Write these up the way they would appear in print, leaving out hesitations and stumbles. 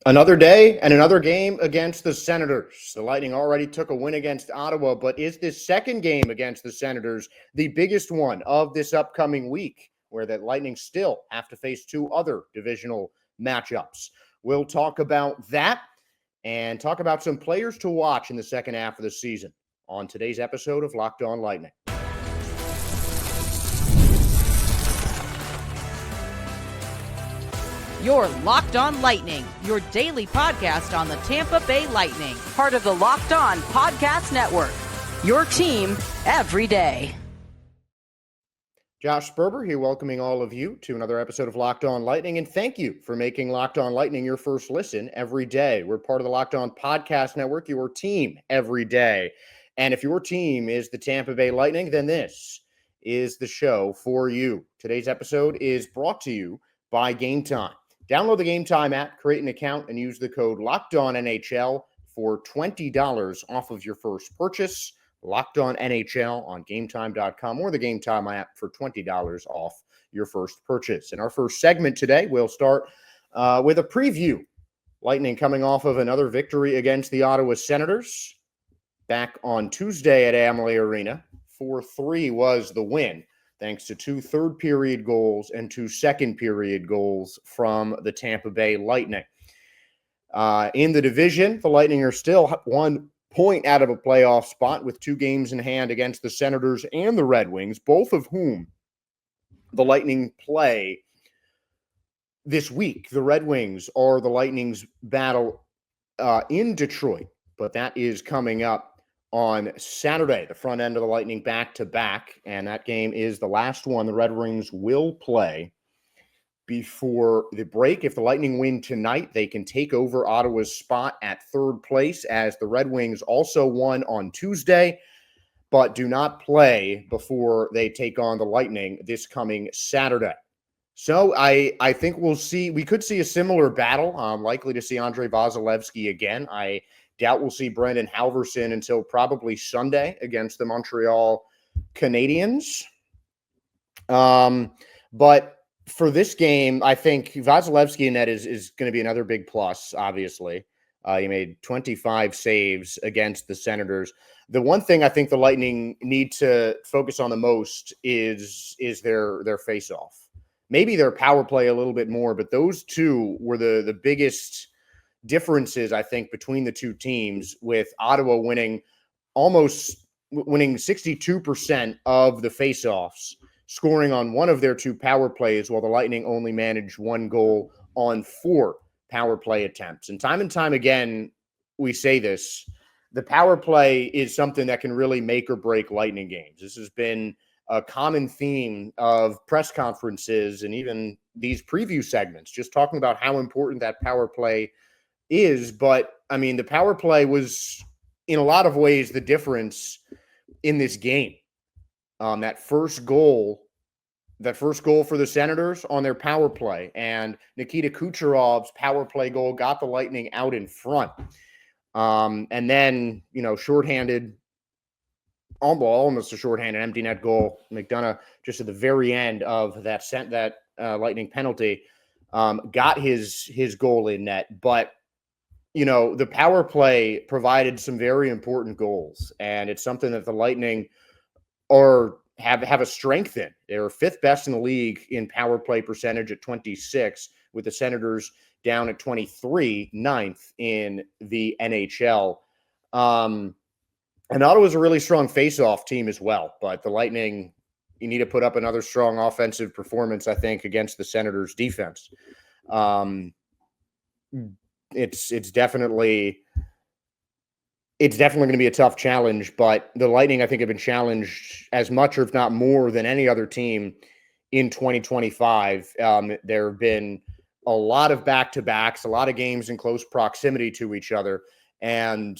Another day and another game against the Senators. The Lightning already took a win against Ottawa, but is this second game against the Senators the biggest one of this upcoming week, where the Lightning still have to face two other divisional matchups? We'll talk about that and talk about some players to watch in the second half of the season on today's episode of Locked On Lightning. You're Locked On Lightning, your daily podcast on the Tampa Bay Lightning. Part of the Locked On Podcast Network, your team every day. Josh Sperber here, welcoming all of you to another episode of Locked On Lightning, and thank you for making Locked On Lightning your first listen every day. We're part of the Locked On Podcast Network, your team every day. And if your team is the Tampa Bay Lightning, then this is the show for you. Today's episode is brought to you by Game Time. Download the Game Time app, create an account, and use the code LOCKEDONNHL for $20 off of your first purchase. Locked On NHL on GameTime.com or the Game Time app for $20 off your first purchase. In our first segment today, we'll start with a preview. Lightning coming off of another victory against the Ottawa Senators back on Tuesday at Amalie Arena. 4-3 was the win, thanks to two third-period goals and two second-period goals from the Tampa Bay Lightning. In the division, the Lightning are still 1 point out of a playoff spot with 2 games in hand against the Senators and the Red Wings, both of whom the Lightning play this week. The Red Wings are the Lightning's battle in Detroit, but that is coming up on Saturday, the front end of the Lightning back-to-back, and that game is the last one the Red Wings will play before the break. If the Lightning win tonight, they can take over Ottawa's spot at third place, as the Red Wings also won on Tuesday, but do not play before they take on the Lightning this coming Saturday. So I think we could see a similar battle. I'm likely to see Andrei Vasilevskiy again. I doubt we'll see Brendan Halverson until probably Sunday against the Montreal Canadiens. But for this game, I think Vasilevskiy in net is going to be another big plus, obviously. He made 25 saves against the Senators. The one thing I think the Lightning need to focus on the most is their face-off. Maybe their power play a little bit more, but those two were the biggest differences, I think, between the two teams, with Ottawa winning 62% of the faceoffs, scoring on one of their two power plays, while the Lightning only managed 1 goal on 4 power play attempts. And time again, we say this, the power play is something that can really make or break Lightning games. This has been a common theme of press conferences and even these preview segments, just talking about how important that power play is. But I mean, the power play was in a lot of ways the difference in this game. That first goal for the Senators on their power play, and Nikita Kucherov's power play goal got the Lightning out in front. And then, shorthanded, almost a shorthanded empty net goal. McDonough, just at the very end of that Lightning penalty, got his goal in net. But the power play provided some very important goals, and it's something that the Lightning have a strength in. They're 5th best in the league in power play percentage at 26, with the Senators down at 23, 9th in the NHL. And Ottawa's a really strong face-off team as well, but the Lightning, you need to put up another strong offensive performance, I think, against the Senators' defense. It's definitely going to be a tough challenge, but the Lightning, I think, have been challenged as much, or if not more, than any other team in 2025. There have been a lot of back-to-backs, a lot of games in close proximity to each other, and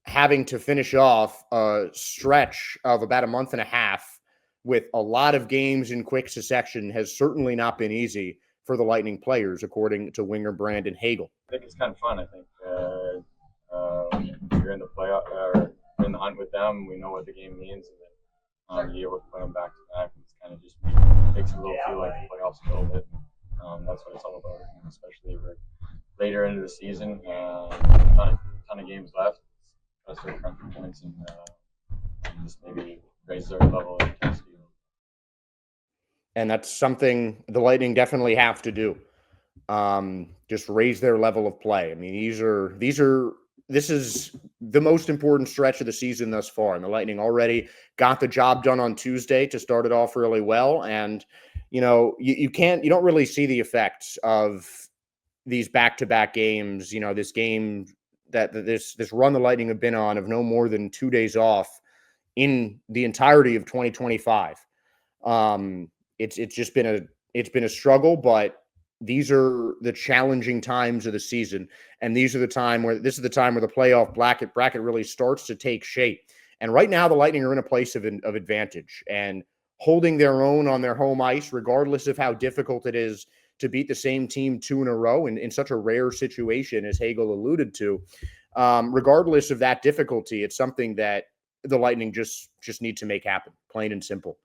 having to finish off a stretch of about a month and a half with a lot of games in quick succession has certainly not been easy for the Lightning players, according to winger Brandon Hagel. I think it's kind of fun. I think you're in the playoff or in the hunt with them. We know what the game means, and then you're able to play them back to back. It's kind of just makes it feel like the playoffs a little bit. That's what it's all about, especially later into the season. A ton of games left. Let's start crunching points and just maybe raise their level of intensity. And that's something the Lightning definitely have to do. Just raise their level of play. I mean, this is the most important stretch of the season thus far, and the Lightning already got the job done on Tuesday to start it off really well. And you don't really see the effects of these back-to-back games. This game this run the Lightning have been on of no more than 2 days off in the entirety of 2025. It's been a struggle, but these are the challenging times of the season, and this is the time where the playoff bracket really starts to take shape. And right now, the Lightning are in a place of advantage and holding their own on their home ice, regardless of how difficult it is to beat the same team 2 in a row in such a rare situation, as Hagel alluded to. Regardless of that difficulty, it's something that the Lightning just need to make happen, plain and simple.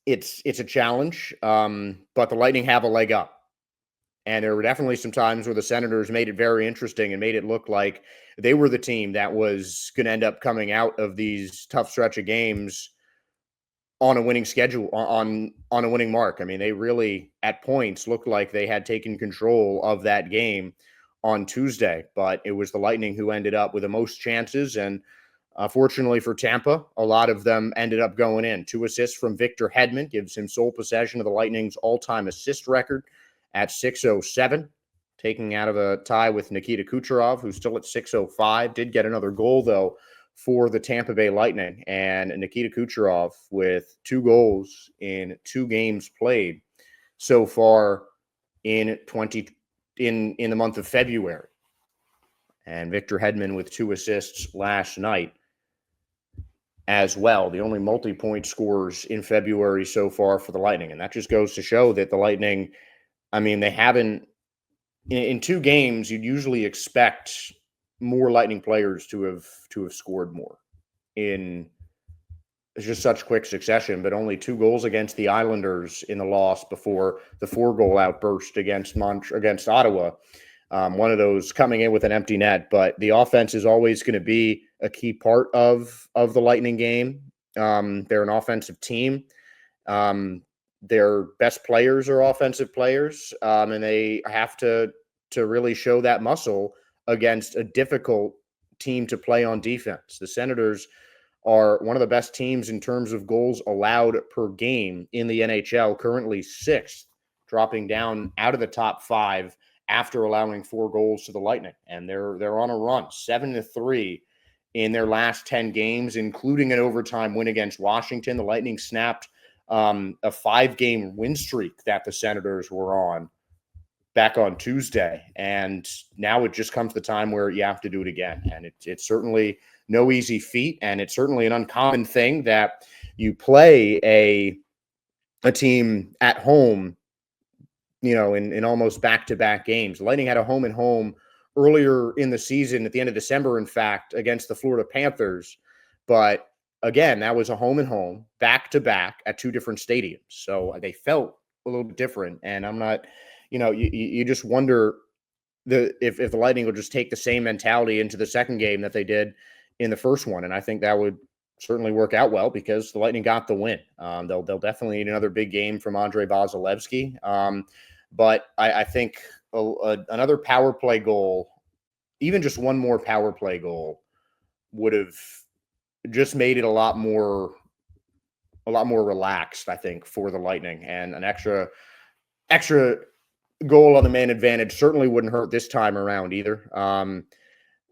It's a challenge, but the Lightning have a leg up. And there were definitely some times where the Senators made it very interesting and made it look like they were the team that was going to end up coming out of these tough stretch of games on a winning schedule, on a winning mark. I mean, they really, at points, looked like they had taken control of that game on Tuesday, but it was the Lightning who ended up with the most chances. And fortunately for Tampa, a lot of them ended up going in. 2 assists from Victor Hedman gives him sole possession of the Lightning's all-time assist record at 607, taking out of a tie with Nikita Kucherov, who's still at 605. Did get another goal, though, for the Tampa Bay Lightning. And Nikita Kucherov with 2 goals in 2 games played so far in the month of February. And Victor Hedman with 2 assists last night as well, the only multi-point scorers in February so far for the Lightning. And that just goes to show that the Lightning, I mean, they haven't, in 2 games, you'd usually expect more Lightning players to have scored more in just such quick succession, but only 2 goals against the Islanders in the loss before the 4-goal outburst against Ottawa. One of those coming in with an empty net, but the offense is always going to be a key part of the Lightning game. They're an offensive team. Their best players are offensive players, and they have to really show that muscle against a difficult team to play on defense. The Senators are one of the best teams in terms of goals allowed per game in the NHL, currently 6th, dropping down out of the top 5 after allowing 4 goals to the Lightning. And they're on a run, 7-3 in their last 10 games, including an overtime win against Washington. The Lightning snapped a 5-game win streak that the Senators were on back on Tuesday. And now it just comes the time where you have to do it again. And it's certainly no easy feat. And it's certainly an uncommon thing that you play a team at home, in almost back-to-back games. The Lightning had a home-and-home earlier in the season, at the end of December, in fact, against the Florida Panthers. But again, that was a home-and-home, back-to-back at 2 different stadiums. So they felt a little bit different. And I'm not, you just wonder if the Lightning will just take the same mentality into the second game that they did in the first one. And I think that would certainly work out well because the Lightning got the win. They'll definitely need another big game from Andrei Vasilevsky. But I think another power play goal, even just one more power play goal, would have just made it a lot more relaxed, I think, for the Lightning. And an extra goal on the man advantage certainly wouldn't hurt this time around either.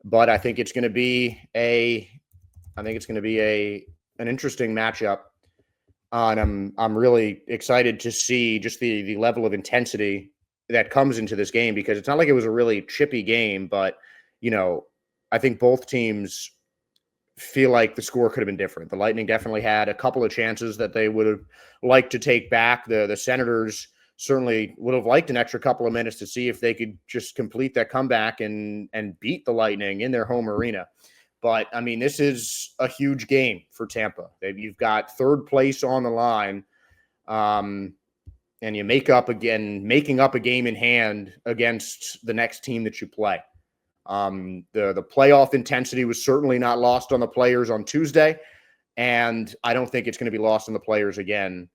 But I think it's going to be an interesting matchup. And I'm really excited to see just the level of intensity that comes into this game, because it's not like it was a really chippy game, but I think both teams feel like the score could have been different. The Lightning definitely had a couple of chances that they would have liked to take back. The Senators certainly would have liked an extra couple of minutes to see if they could just complete that comeback and beat the Lightning in their home arena. But, I mean, this is a huge game for Tampa. You've got 3rd place on the line. and you making up a game in hand against the next team that you play. The playoff intensity was certainly not lost on the players on Tuesday, and I don't think it's going to be lost on the players again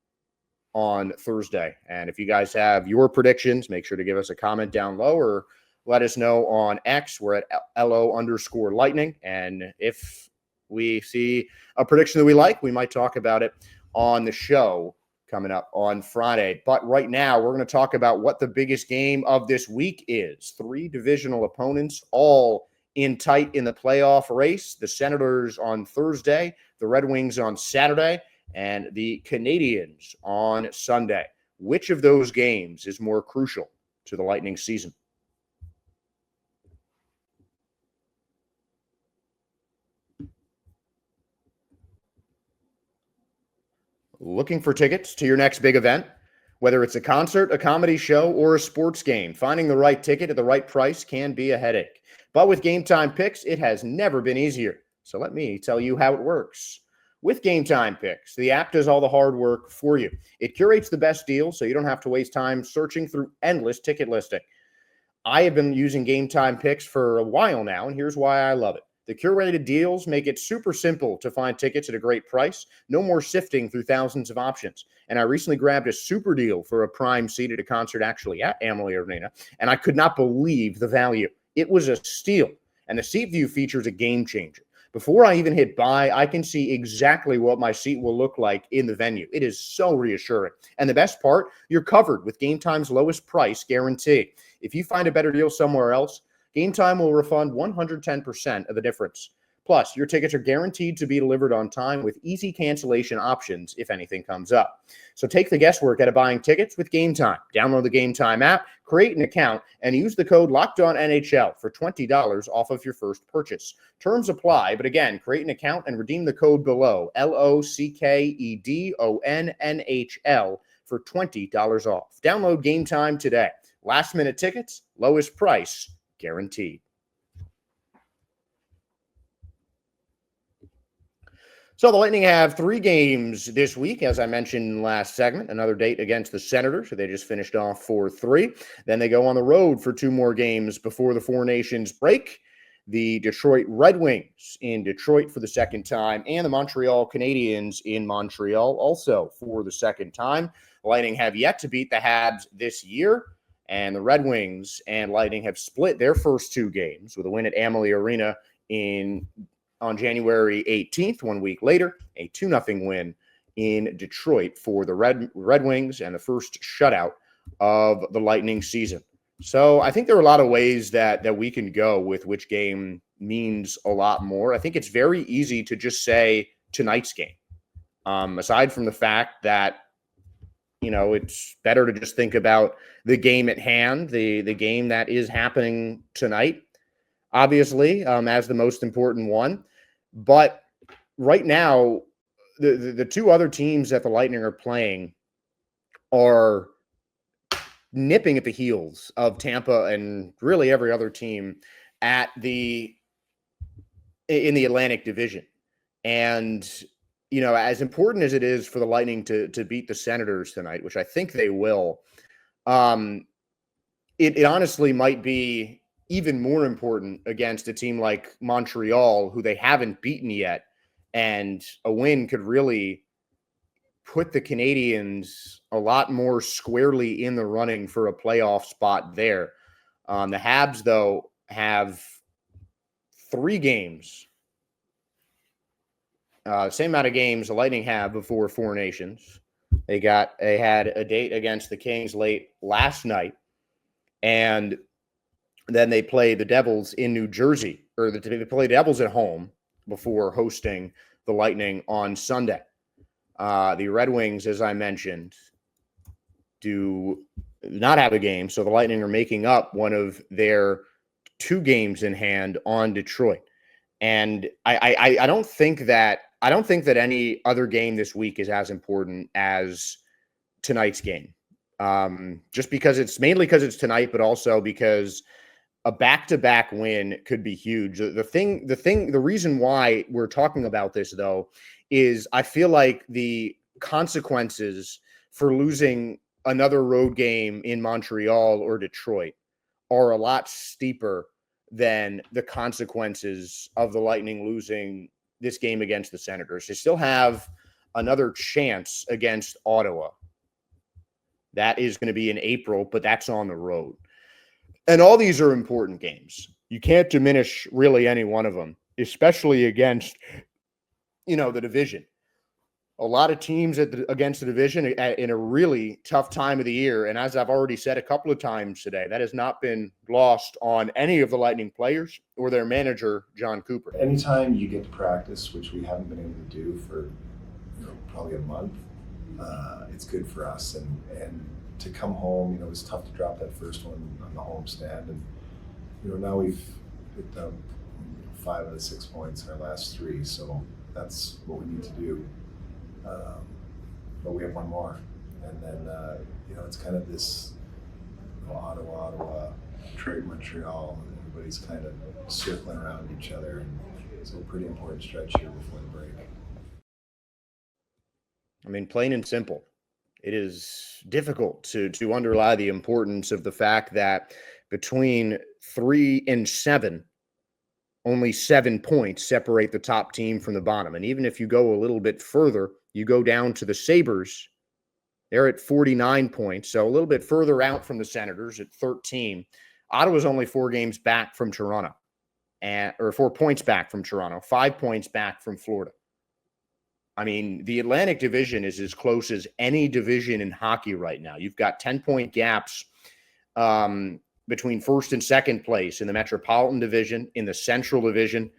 on Thursday. And if you guys have your predictions, make sure to give us a comment down low or let us know on X. We're at LO_lightning. And if we see a prediction that we like, we might talk about it on the show coming up on Friday. But right now, we're going to talk about what the biggest game of this week is. 3 divisional opponents, all in tight in the playoff race. The Senators on Thursday, the Red Wings on Saturday, and the Canadiens on Sunday. Which of those games is more crucial to the Lightning season? Looking for tickets to your next big event? Whether it's a concert, a comedy show, or a sports game, finding the right ticket at the right price can be a headache. But with Game Time Picks, it has never been easier. So let me tell you how it works. With Game Time Picks, the app does all the hard work for you. It curates the best deals so you don't have to waste time searching through endless ticket listing. I have been using Game Time Picks for a while now, and here's why I love it. The curated deals make it super simple to find tickets at a great price. No more sifting through thousands of options. And I recently grabbed a super deal for a prime seat at a concert actually at Amalie Arena, and I could not believe the value. It was a steal, and the seat view feature is a game changer. Before I even hit buy, I can see exactly what my seat will look like in the venue. It is so reassuring. And the best part, you're covered with Game Time's lowest price guarantee. If you find a better deal somewhere else, Game Time will refund 110% of the difference. Plus, your tickets are guaranteed to be delivered on time with easy cancellation options if anything comes up. So take the guesswork out of buying tickets with Game Time. Download the Game Time app, create an account, and use the code LOCKEDONNHL for $20 off of your first purchase. Terms apply, but again, create an account and redeem the code below, LOCKEDONNHL, for $20 off. Download Game Time today. Last minute tickets, lowest price, guaranteed. So the Lightning have 3 games this week, as I mentioned in the last segment. Another date against the Senators, who they just finished off 4-3. Then they go on the road for 2 more games before the Four Nations break. The Detroit Red Wings in Detroit for the second time, and the Montreal Canadiens in Montreal also for the second time. The Lightning have yet to beat the Habs this year, and the Red Wings and Lightning have split their first 2 games with a win at Amalie Arena on January 18th, 1 week later, a 2-0 win in Detroit for the Red Wings and the first shutout of the Lightning season. So I think there are a lot of ways that we can go with which game means a lot more. I think it's very easy to just say tonight's game. Aside from the fact that, it's better to just think about the game at hand, the game that is happening tonight, obviously, as the most important one. But right now, the 2 other teams that the Lightning are playing are nipping at the heels of Tampa and really every other team in the Atlantic Division. And, as important as it is for the Lightning to beat the Senators tonight, which I think they will, it honestly might be even more important against a team like Montreal, who they haven't beaten yet. And a win could really put the Canadiens a lot more squarely in the running for a playoff spot there. The Habs, though, have 3 games. Same amount of games the Lightning have before Four Nations. They had a date against the Kings late last night, and then they play the Devils in New Jersey, or they play the Devils at home before hosting the Lightning on Sunday. The Red Wings, as I mentioned, do not have a game, so the Lightning are making up one of their 2 games in hand on Detroit. And I don't think that any other game this week is as important as tonight's game. Just because it's tonight, but also because a back-to-back win could be huge. The reason why we're talking about this, though, is I feel like the consequences for losing another road game in Montreal or Detroit are a lot steeper than the consequences of the Lightning losing this game against the Senators. They still have another chance against Ottawa. That is going to be in April, but that's on the road. And all these are important games. You can't diminish really any one of them, especially against, the division. A lot of teams against the division in a really tough time of the year. And as I've already said a couple of times today, that has not been lost on any of the Lightning players or their manager, John Cooper. Anytime you get to practice, which we haven't been able to do for probably a month, it's good for us. And to come home, it was tough to drop that first one on the home stand. And, now we've picked up 5 out of 6 points in our last 3. So that's what we need to do. But we have one more, and then it's kind of this Ottawa, Detroit, Montreal, and everybody's kind of circling around each other, and it's a pretty important stretch here before the break. I mean, plain and simple, it is difficult to underlie the importance of the fact that between 3 and 7, only 7 points separate the top team from the bottom. And even if you go a little bit further, you go down to the Sabres, they're at 49 points, so a little bit further out from the Senators at 13. Ottawa's only 4 games back from Toronto, or 4 points back from Toronto, 5 points back from Florida. I mean, the Atlantic Division is as close as any division in hockey right now. You've got 10-point gaps between first and second place in the Metropolitan Division, in the Central Division.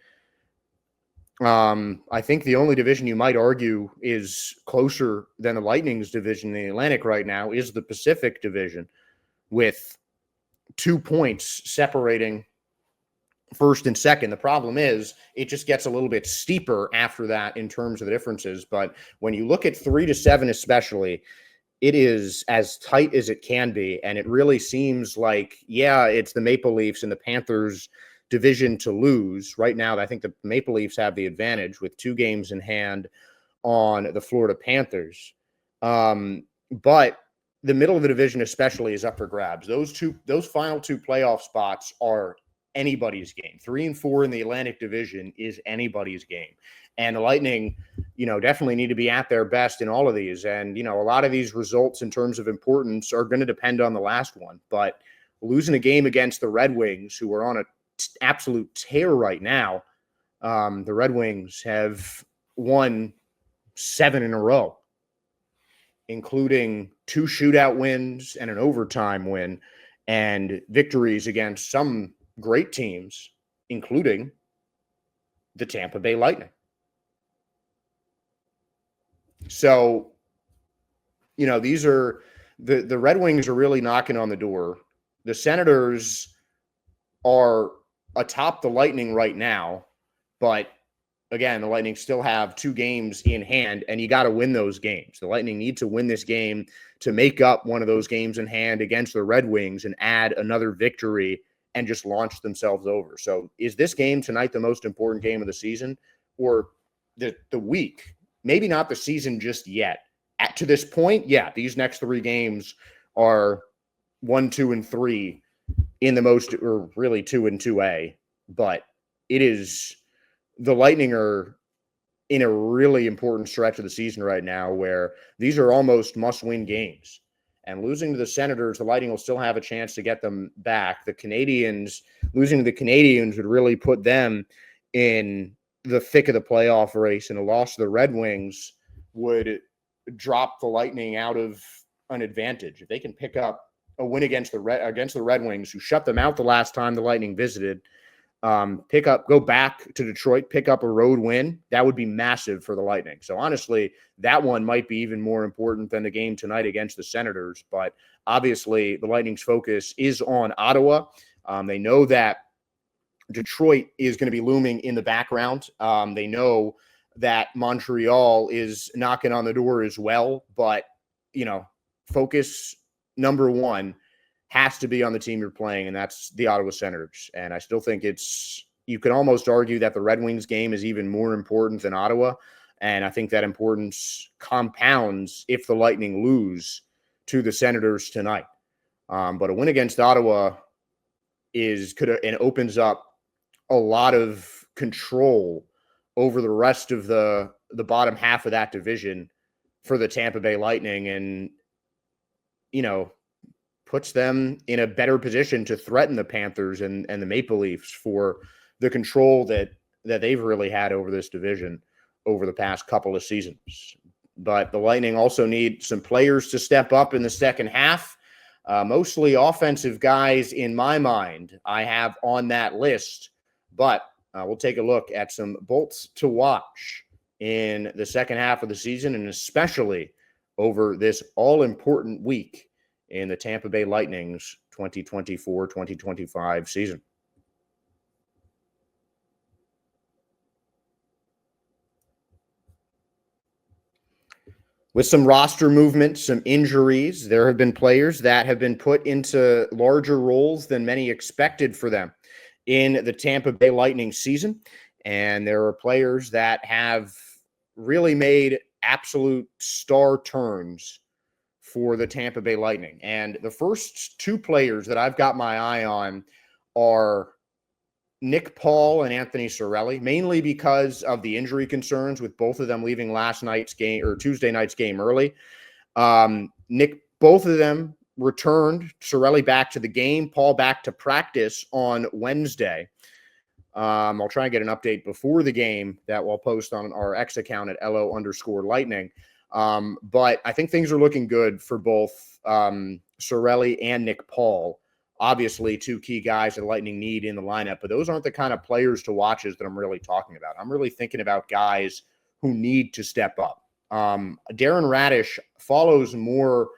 I think the only division you might argue is closer than the Lightning's division in the Atlantic right now is the Pacific Division, with 2 points separating first and second. The problem is it just gets a little bit steeper after that in terms of the differences. But when you look at 3 to 7 especially, it is as tight as it can be. And it really seems like, it's the Maple Leafs and the Panthers division to lose. Right now, I think the Maple Leafs have the advantage with 2 games in hand on the Florida Panthers. But the middle of the division especially is up for grabs. Those final 2 playoff spots are anybody's game. 3 and 4 in the Atlantic Division is anybody's game. And the Lightning, definitely need to be at their best in all of these. And, a lot of these results in terms of importance are going to depend on the last one. But losing a game against the Red Wings, who are on a absolute tear right now, the Red Wings have won 7 in a row, including 2 shootout wins and an overtime win, and victories against some great teams, including the Tampa Bay Lightning. So, these are the Red Wings are really knocking on the door. The Senators are atop the Lightning right now, but again, the Lightning still have 2 games in hand, and you got to win those games. The Lightning need to win this game to make up one of those games in hand against the Red Wings and add another victory and just launch themselves over. So is this game tonight the most important game of the season, or the week? Maybe not the season just yet. To this point, these next 3 games are 1, 2, and 3 in the most, or really 2 and 2A. But it is, the Lightning are in a really important stretch of the season right now where these are almost must-win games. And losing to the Senators, the Lightning will still have a chance to get them back. The Canadiens, losing to the Canadiens would really put them in the thick of the playoff race, and a loss to the Red Wings would drop the Lightning out of an advantage. If they can pick up a win against the Red Wings, who shut them out the last time the Lightning visited, go back to Detroit, pick up a road win, that would be massive for the Lightning. So honestly, that one might be even more important than the game tonight against the Senators. But obviously, the Lightning's focus is on Ottawa. They know that Detroit is going to be looming in the background. They know that Montreal is knocking on the door as well. But, focus number 1 has to be on the team you're playing, and that's the Ottawa Senators. And I still think you could almost argue that the Red Wings game is even more important than Ottawa. And I think that importance compounds if the Lightning lose to the Senators tonight. But a win against Ottawa opens up a lot of control over the rest of the bottom half of that division for the Tampa Bay Lightning, and puts them in a better position to threaten the Panthers and the Maple Leafs for the control that they've really had over this division over the past couple of seasons. But the Lightning also need some players to step up in the second half. Mostly offensive guys in my mind I have on that list, but we'll take a look at some bolts to watch in the second half of the season, and especially over this all-important week in the Tampa Bay Lightning's 2024-2025 season. With some roster movement, some injuries, there have been players that have been put into larger roles than many expected for them in the Tampa Bay Lightning season. And there are players that have really made absolute star turns for the Tampa Bay Lightning. And the first two players that I've got my eye on are Nick Paul and Anthony Cirelli, mainly because of the injury concerns with both of them leaving last night's game or Tuesday night's game early. Both of them returned. Cirelli back to the game, Paul back to practice on Wednesday. I'll try and get an update before the game that we'll post on our X account at LO_Lightning. But I think things are looking good for both Cirelli and Nick Paul. Obviously, two key guys that the Lightning need in the lineup, but those aren't the kind of players to watch that I'm really talking about. I'm really thinking about guys who need to step up. Darren Radish follows more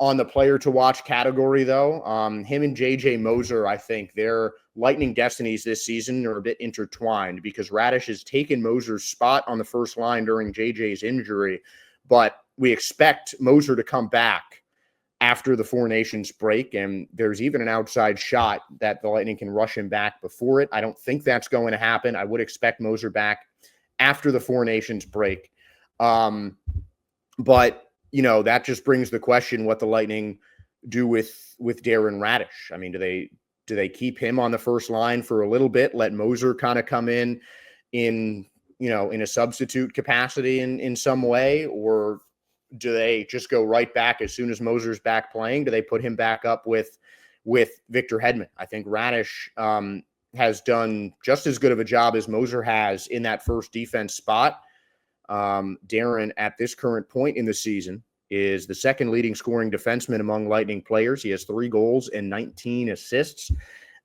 on the player to watch category, though. Him and JJ Moser, I think their Lightning destinies this season are a bit intertwined because Radish has taken Moser's spot on the first line during JJ's injury, but we expect Moser to come back after the Four Nations break, and there's even an outside shot that the Lightning can rush him back before it. I don't think that's going to happen. I would expect Moser back after the Four Nations break. But, that just brings the question what the Lightning do with Darren Radish. I mean, do they keep him on the first line for a little bit, let Moser kind of come in a substitute capacity in some way, or do they just go right back as soon as Moser's back playing? Do they put him back up with Victor Hedman? I think Radish has done just as good of a job as Moser has in that first defense spot. Darren, at this current point in the season, is the second leading scoring defenseman among Lightning players. He has 3 goals and 19 assists.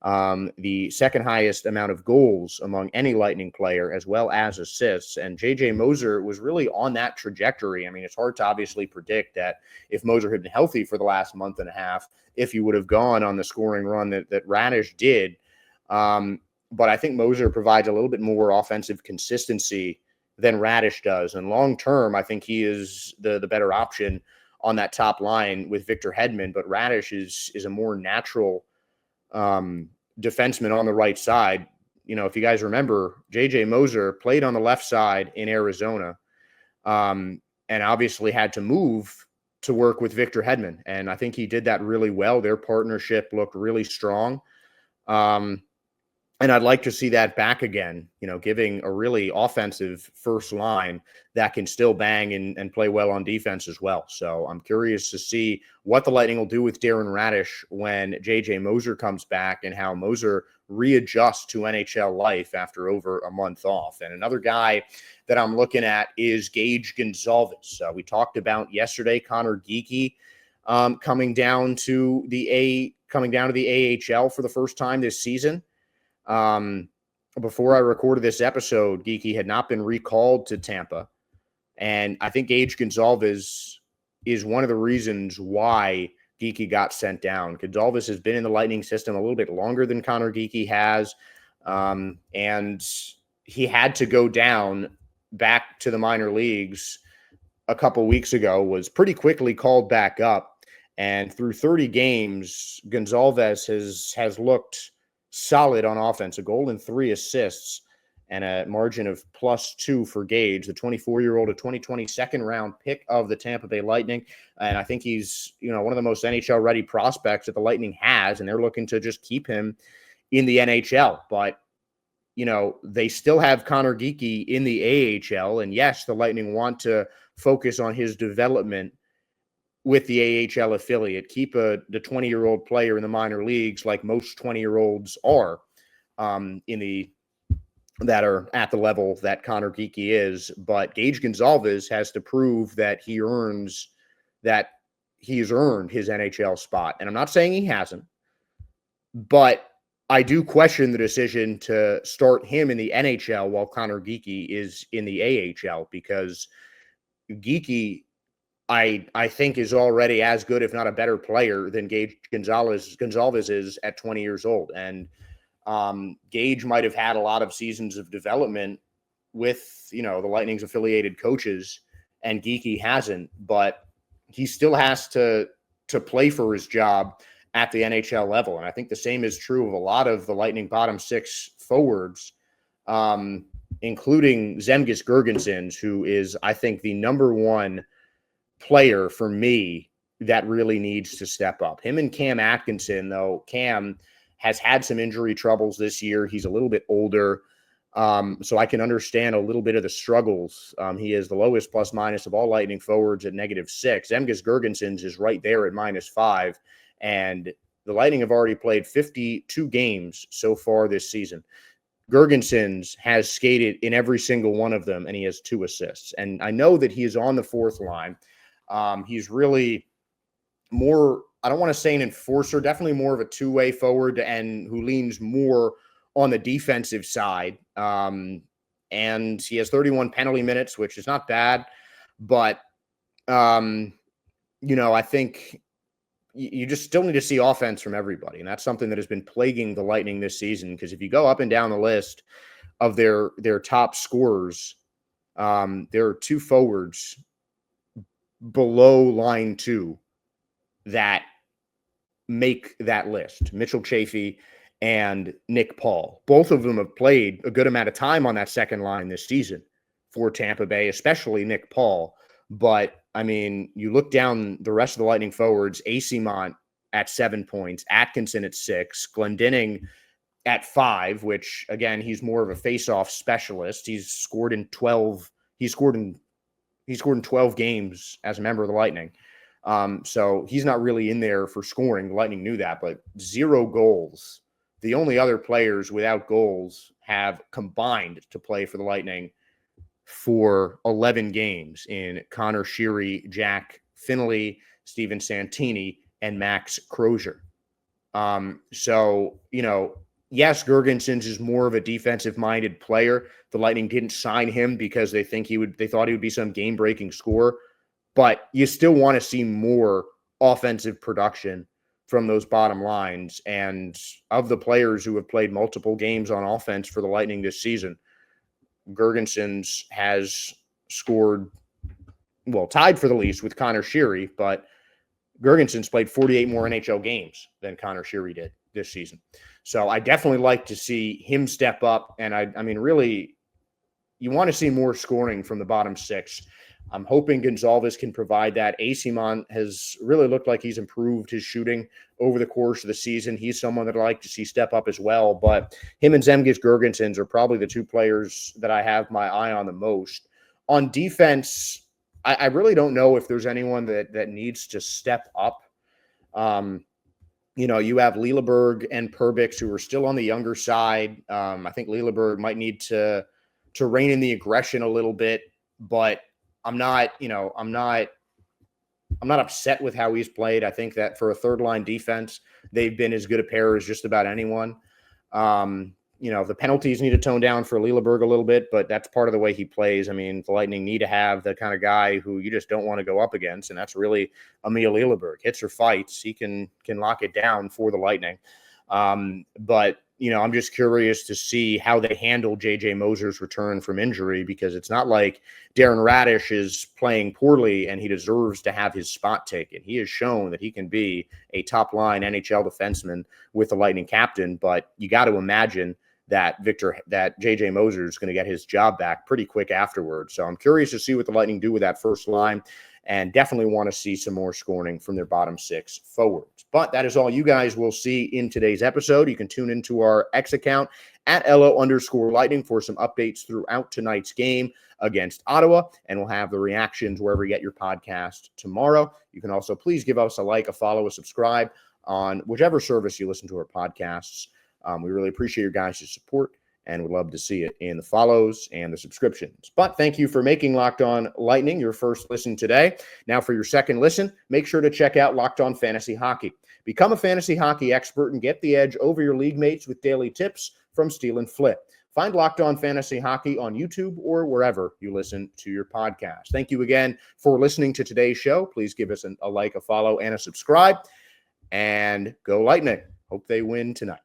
The second highest amount of goals among any Lightning player, as well as assists. And JJ Moser was really on that trajectory. I mean, it's hard to obviously predict that if Moser had been healthy for the last month and a half, if he would have gone on the scoring run that Radish did. But I think Moser provides a little bit more offensive consistency than Radish does. And long term, I think he is the better option on that top line with Victor Hedman. But Radish is a more natural defenseman on the right side. If you guys remember, JJ Moser played on the left side in Arizona, and obviously had to move to work with Victor Hedman. And I think he did that really well. Their partnership looked really strong. And I'd like to see that back again, giving a really offensive first line that can still bang and play well on defense as well. So I'm curious to see what the Lightning will do with Darren Radish when JJ Moser comes back and how Moser readjusts to NHL life after over a month off. And another guy that I'm looking at is Gage Gonzalez. We talked about yesterday, Connor Geekie coming down to the AHL for the first time this season. Before I recorded this episode, Geekie had not been recalled to Tampa. And I think Gage Gonzalez is one of the reasons why Geekie got sent down. Gonzalez has been in the Lightning system a little bit longer than Connor Geekie has. And he had to go down back to the minor leagues a couple weeks ago, was pretty quickly called back up. And through 30 games, Gonzalez has looked solid on offense, a goal and 3 assists. and a margin of +2 for Gage, the 24-year-old, a 2020 second-round pick of the Tampa Bay Lightning. And I think he's, one of the most NHL-ready prospects that the Lightning has, and they're looking to just keep him in the NHL. But, they still have Connor Geekie in the AHL, and yes, the Lightning want to focus on his development with the AHL affiliate, keep the 20-year-old player in the minor leagues like most 20-year-olds are that are at the level that Connor Geekie is. But Gage Gonzalez has to prove that he's earned his NHL spot. And I'm not saying he hasn't, but I do question the decision to start him in the NHL while Connor Geekie is in the AHL, because Geekie, I think, is already as good, if not a better player than Gage Gonzalez is at 20 years old. And Gage might have had a lot of seasons of development with, the Lightning's affiliated coaches, and Geekie hasn't, but he still has to play for his job at the NHL level. And I think the same is true of a lot of the Lightning bottom six forwards, including Zemgus Girgensons, who is, I think, the number one player for me that really needs to step up. Him and Cam Atkinson, though. Cam has had some injury troubles this year. He's a little bit older, so I can understand a little bit of the struggles. He is the lowest plus-minus of all Lightning forwards at -6. Zemgus Girgensons is right there at -5, and the Lightning have already played 52 games so far this season. Girgensons has skated in every single one of them, and he has 2 assists. And I know that he is on the fourth line. He's really more, I don't want to say an enforcer, definitely more of a two-way forward, and who leans more on the defensive side. And he has 31 penalty minutes, which is not bad. But, I think you just still need to see offense from everybody. And that's something that has been plaguing the Lightning this season, because if you go up and down the list of their top scorers, there are 2 forwards below line 2 that make that list: Mitchell Chaffee and Nick Paul. Both of them have played a good amount of time on that second line this season for Tampa Bay, especially Nick Paul. But, I mean, you look down the rest of the Lightning forwards: Asimont at 7 points, Atkinson at 6, Glendening at 5, which, again, he's more of a face-off specialist. He's scored in 12 games as a member of the Lightning. So he's not really in there for scoring. The Lightning knew that, but 0 goals. The only other players without goals have combined to play for the Lightning for 11 games in Connor Sheary, Jack Finley, Steven Santini, and Max Crozier. So, yes, Girgensons is more of a defensive-minded player. The Lightning didn't sign him because they thought he would be some game-breaking scorer. But you still want to see more offensive production from those bottom lines. And of the players who have played multiple games on offense for the Lightning this season, Girgensons has scored, tied for the least with Connor Sheary, but Girgensons played 48 more NHL games than Connor Sheary did this season. So I definitely like to see him step up. And I mean, really, you want to see more scoring from the bottom 6. I'm hoping Gonzalez can provide that. Asimont has really looked like he's improved his shooting over the course of the season. He's someone that I like to see step up as well. But him and Zemgus Girgensons are probably the 2 players that I have my eye on the most. On defense, I really don't know if there's anyone that needs to step up. You have Lilleberg and Perbix, who are still on the younger side. I think Lilleberg might need to rein in the aggression a little bit, but I'm not upset with how he's played. I think that for a third line defense, they've been as good a pair as just about anyone. The penalties need to tone down for Lilleberg a little bit, but that's part of the way he plays. I mean, the Lightning need to have the kind of guy who you just don't want to go up against, and that's really Emil Lilleberg. Hits or fights, he can lock it down for the Lightning. But I'm just curious to see how they handle J.J. Moser's return from injury, because it's not like Darren Radish is playing poorly and he deserves to have his spot taken. He has shown that he can be a top-line NHL defenseman with the Lightning captain, but you got to imagine that JJ Moser is going to get his job back pretty quick afterwards. So I'm curious to see what the Lightning do with that first line, and definitely want to see some more scoring from their bottom six forwards. But that is all you guys will see in today's episode. You can tune into our X account at @LO_Lightning for some updates throughout tonight's game against Ottawa, and we'll have the reactions wherever you get your podcast tomorrow. You can also please give us a like, a follow, a subscribe on whichever service you listen to our podcasts. We really appreciate your guys' support, and would love to see it in the follows and the subscriptions. But thank you for making Locked On Lightning your first listen today. Now for your second listen, make sure to check out Locked On Fantasy Hockey. Become a fantasy hockey expert and get the edge over your league mates with daily tips from Steal and Flip. Find Locked On Fantasy Hockey on YouTube or wherever you listen to your podcast. Thank you again for listening to today's show. Please give us a like, a follow, and a subscribe. And go Lightning. Hope they win tonight.